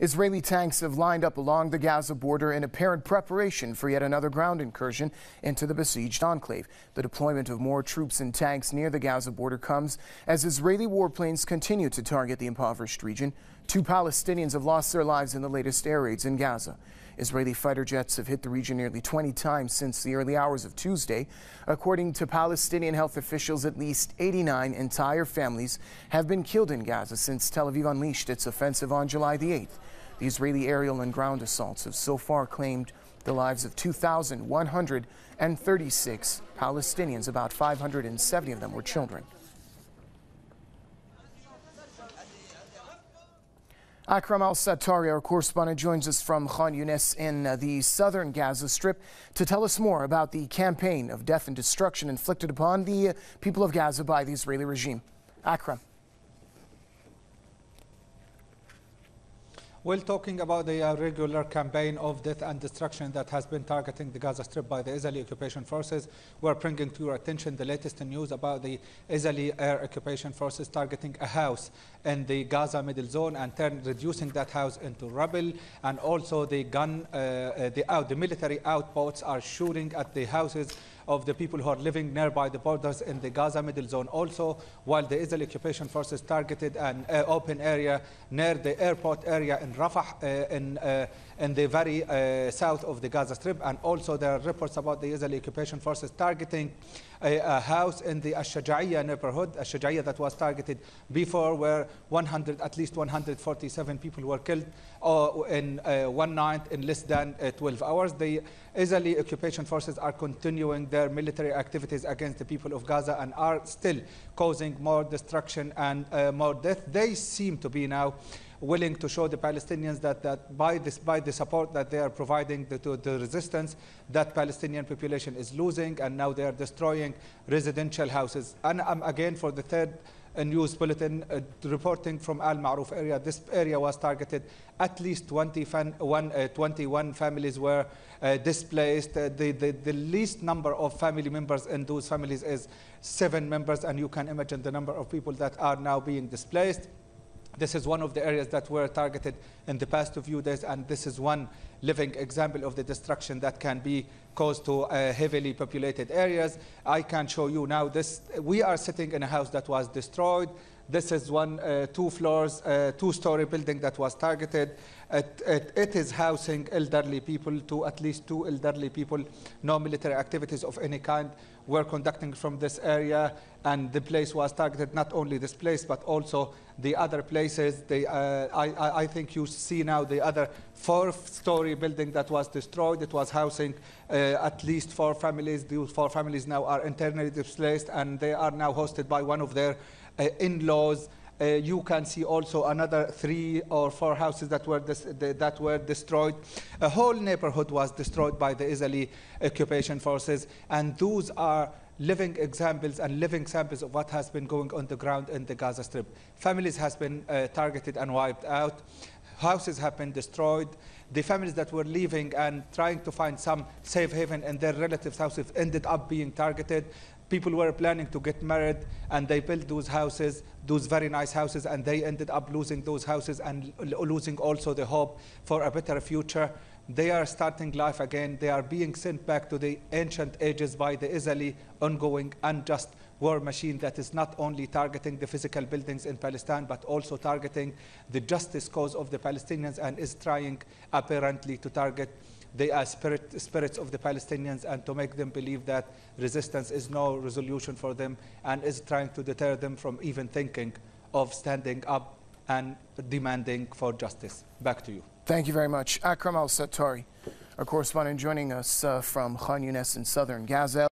Israeli tanks have lined up along the Gaza border in apparent preparation for yet another ground incursion into the besieged enclave. The deployment of more troops and tanks near the Gaza border comes as Israeli warplanes continue to target the impoverished region. 2 Palestinians have lost their lives in the latest air raids in Gaza. Israeli fighter jets have hit the region nearly 20 times since the early hours of Tuesday. According to Palestinian health officials, at least 89 entire families have been killed in Gaza since Tel Aviv unleashed its offensive on July the 8th. The Israeli aerial and ground assaults have so far claimed the lives of 2,136 Palestinians. About 570 of them were children. Akram Al-Sattari, our correspondent, joins us from Khan Yunis in the southern Gaza Strip to tell us more about the campaign of death and destruction inflicted upon the people of Gaza by the Israeli regime. Akram. Well, talking about the regular campaign of death and destruction that has been targeting the Gaza Strip by the Israeli occupation forces, we're bringing to your attention the latest news about the Israeli air occupation forces targeting a house in the Gaza middle zone and reducing that house into rubble. And also the military outposts are shooting at the houses of the people who are living nearby the borders in the Gaza middle zone. Also, while the Israeli occupation forces targeted an open area near the airport area in Rafah in the very south of the Gaza Strip. And also there are reports about the Israeli occupation forces targeting a house in the Ash-Shaja'iyya neighborhood, Ash-Shaja'iyya that was targeted before, where at least 147 people were killed in one night in less than 12 hours. The Israeli occupation forces are continuing their military activities against the people of Gaza and are still causing more destruction and more death. They seem to be now willing to show the Palestinians that by the support that they are providing to the resistance, that Palestinian population is losing, and now they are destroying residential houses. And again, for the third news bulletin, reporting from Al Ma'ruf area, this area was targeted. At least 21 families were displaced. The least number of family members in those families is 7 members, and you can imagine the number of people that are now being displaced. This is one of the areas that were targeted in the past few days, and this is one living example of the destruction that can be caused to heavily populated areas. I can show you now this. We are sitting in a house that was destroyed. This is 2 floors, 2-story building that was targeted. It is housing elderly people, at least 2 elderly people. No military activities of any kind were conducting from this area, and the place was targeted. Not only this place, but also the other places. I think you see now the other 4-story building that was destroyed. It was housing at least 4 families. Those 4 families now are internally displaced, and they are now hosted by one of their in-laws. You can see also another 3 or 4 houses that were destroyed. A whole neighborhood was destroyed by the Israeli occupation forces, and those are living examples and living samples of what has been going on the ground in the Gaza Strip. Families has been targeted and wiped out. Houses have been destroyed. The families that were leaving and trying to find some safe haven in their relatives' houses ended up being targeted. People were planning to get married, and they built those houses, those very nice houses, and they ended up losing those houses and losing also the hope for a better future. They are starting life again. They are being sent back to the ancient ages by the Israeli ongoing unjust war machine that is not only targeting the physical buildings in Palestine, but also targeting the justice cause of the Palestinians, and is trying apparently to target the spirits of the Palestinians and to make them believe that resistance is no resolution for them, and is trying to deter them from even thinking of standing up and demanding for justice. Back to you. Thank you very much. Akram Al-Sattari, our correspondent, joining us from Khan Yunis in southern Gaza.